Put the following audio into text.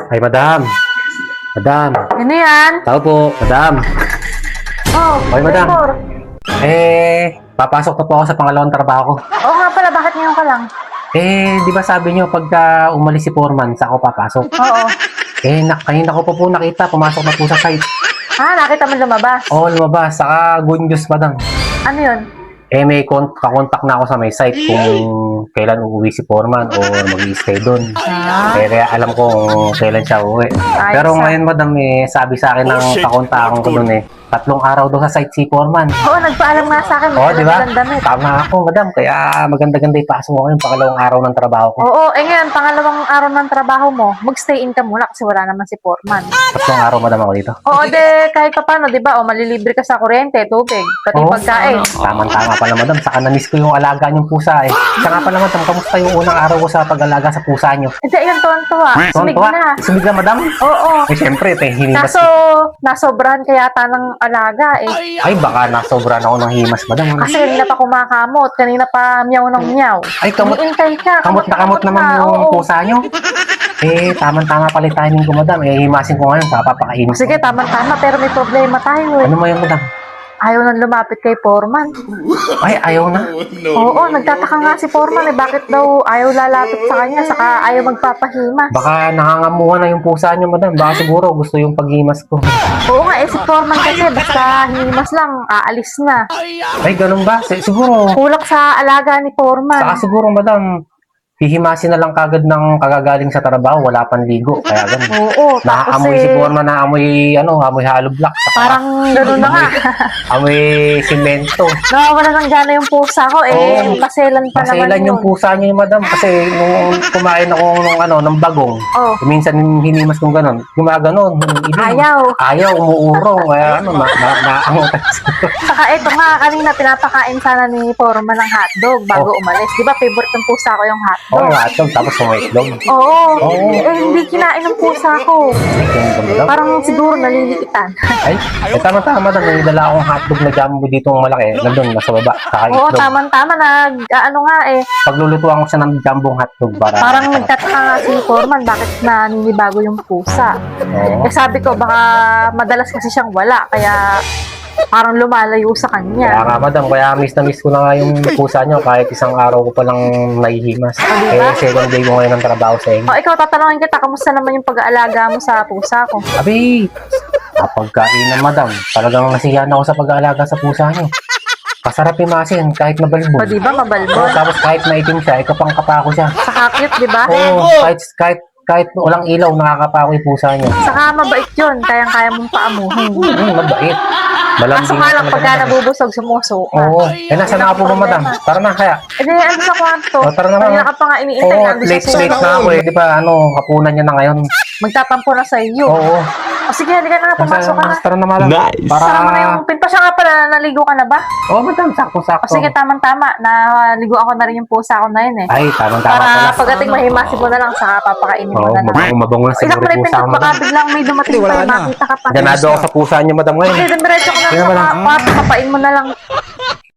Ay, madam. Madam. Ano yan? Tao po, madam. Oh, Hoy, madam. Trevor. Papasok na po ako sa pangalawang trabaho ko. Oo nga pala, bakit ngayon ka lang? Di ba sabi niyo pagka umalis si Foreman, sa ako papasok? Oo. Kanina ko pa po nakita, pumasok na po sa site. Nakita mo lumabas? Oo, lumabas. Saka good news, madam. Ano yun? May kakontak na ako sa may site kung kailan uuwi si Foreman o mag-i-stay doon. Kaya alam ko kung kailan siya uuwi. Pero ngayon, madam, sabi sa akin ng kakontakan ko doon 3 araw daw sa site si Foreman. Oo, nagpaalam nga sa akin. Oo, di ba? Damit. Tama ako, madam. Kaya maganda-ganda ipasok mo ngayon, pangalawang araw ng trabaho ko. Oo, ngayon, pangalawang araw ng trabaho mo, mag-stay in ka muna kasi wala naman si Foreman. 3 araw, madam, ako dito. Oo, kahit pa paano, di ba? O, malilibre ka sa kuryente, tubig, pati Oo. pagkain. Tama pala, madam. Saka na-miss ko yung alaga niyong pusa Siya nga pala, madam. Kamusta yung unang araw ko sa pag-alaga sa pusa niyo? Hindi, yan, tuwan-tuwa. Sumig na. Sumig na, madam? Oo. Siyempre, hinimas. Kaso, nasobrahan kaya yata ng alaga Ay, baka nasobra na ako ng himas, madam. Kasi kanina pa kumakamot, kanina pa miyaw ng miyaw. Ay, Iniintay ka. kamot naman yung Oo. pusa niyo. Tama pala yung timing ko, madam. Himasin ko ngayon, saka papakainin ko. Sige, tama-tama, pero may problema tayo Ano mo yun, madam? Ayaw nang lumapit kay Foreman. Ay, ayaw na. Oo, nagtataka nga si Foreman bakit daw ayaw lalapit sa kanya, saka ayaw magpapahimas. Baka nangangamuhan na yung pusa niyo, madam. Baka siguro gusto yung paghimas ko. Oo nga, si Foreman kasi basta himas lang, aalis na. Ay, ganun ba? Siguro. Kulak sa alaga ni Foreman. Saka siguro, madam, hihimasin na lang kagad ng kagagaling sa trabaho, wala pang ligo. Kaya ganun. Oo, tapos Naamoy si Foreman na amoy hollow block. Saka parang gano'n na nga. amoy simento. Nawawala ng gana yung pusa ko Oo. paselan pa naman Maselan yung yun. pusa niyo, madam. Kasi nung kumain ako ng bagong, Oh. minsan hinimas kong ganun, gumaganon. Ayaw, umuurong. Kaya naangutan. Saka ito nga, kanina pinapakain sana ni Foreman ng hotdog bago umalis. Di ba favorite ng pusa ko yung hotdog? Oo, hotdog, tapos sumitlog. Oo. Oo. Hindi kinain ng pusa ko. Parang siguro nalilikitan. Ay, tama-tama na. May dala akong hotdog na jumbo dito ng malaki. Nandun, nasa baba. Saka Oo, itlog. tama-tama. Ano nga Paglulutuan ko siya ng jumbo hotdog para... parang nagtataka nga si Foreman bakit naninibago yung pusa. Oo. Sabi ko, baka madalas kasi siyang wala. Kaya parang lumalayo sa Kaya kanya. nga, madam, kaya miss na miss ko na nga yung pusa niyo kahit isang araw ko palang nahihimas. diba? Second day ko ngayon ng trabaho sa inyo. O, ikaw, tatanungin kita, kamusta naman yung pag-aalaga mo sa pusa ko? Abi, pagkain na, madam. Talagang nasiyahan ako sa pag-aalaga sa pusa niyo. Masarap imasin kahit O, nabalbon. di ba, Oo, mabalbon? tapos kahit maitim siya, kapang-kapa ko siya. Saka cute, di ba? Oo, kahit walang ilaw, nakakapa ko yung pusa niyo. Saka mabait yun, kayang-kaya mong paamuhin. Mabait. Kaso Malambing nga lang, talaga, pagka madam. nabubusog, sumusuka. Oo. Nasaan na po ba, madam? Tara na, kaya. Ano sa kwarto? Tara na, Kanina madam. ka pa nga iniintay, Oo, nandun sa late suso. na ako Di ba, hapunan niya na ngayon. Magtatampo na sa iyo. Oo. O sige, halika na nga, pumasok ka na. Tara na, madam. Nice. Para... Saka mo na yung pinpasya nga pala, naligo ka na ba? Oo, madam, O sakto-sakto. sige, tamang-tama, naligo ako na rin yung pusa ko na yun Ay, tamang-tama Para pala. pagating mahimasin mo na lang, saka papakainin mo Oo, na lang. mabango na Ilang siguro mo na yung yung pusa pinto, mo, baka madam. biglang may dumating Wala pa, na. makita ka pa. Ganado ako sa pusa niyo, madam, ngayon. Sige, diretso ko na Sige, sa madam. kwarto, kapain mo na lang.